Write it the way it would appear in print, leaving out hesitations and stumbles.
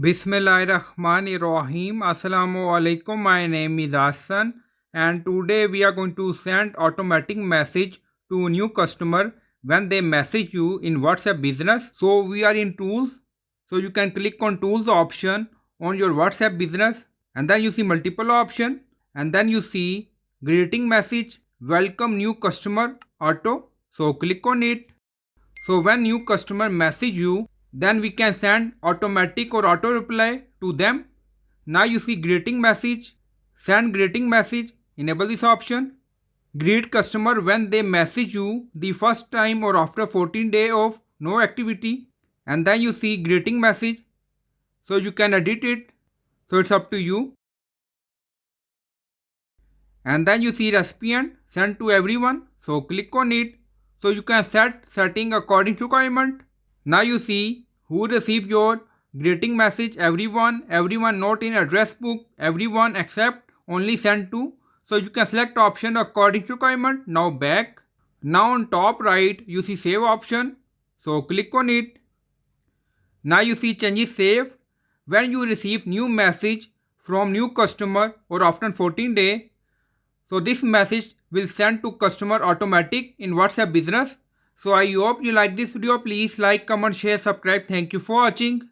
Bismillahirrahmanirrahim. Assalamu alaikum. My name is Hassan, and today we are going to send automatic message to new customer when they message you in WhatsApp Business. So we are in Tools. So you can click on Tools option on your WhatsApp Business, and then you see multiple option, and then you see greeting message, welcome new customer auto. So click on it. So when new customer message you, then we can send automatic or auto reply to them. Now you see greeting message, send greeting message, enable this option. Greet customer when they message you the first time or after 14 days of no activity. And then you see greeting message. So you can edit it. So it's up to you. And then you see recipient send to everyone. So click on it. So you can set setting according to requirement. Now you see who received your greeting message, everyone not in address book, everyone except only sent to. So you can select option according to requirement. Now back. Now on top right you see save option. So click on it. Now you see changes saved. When you receive new message from new customer or after 14 days, so this message will send to customer automatic in WhatsApp Business. So I hope you like this video. Please like, comment, share, subscribe. Thank you for watching.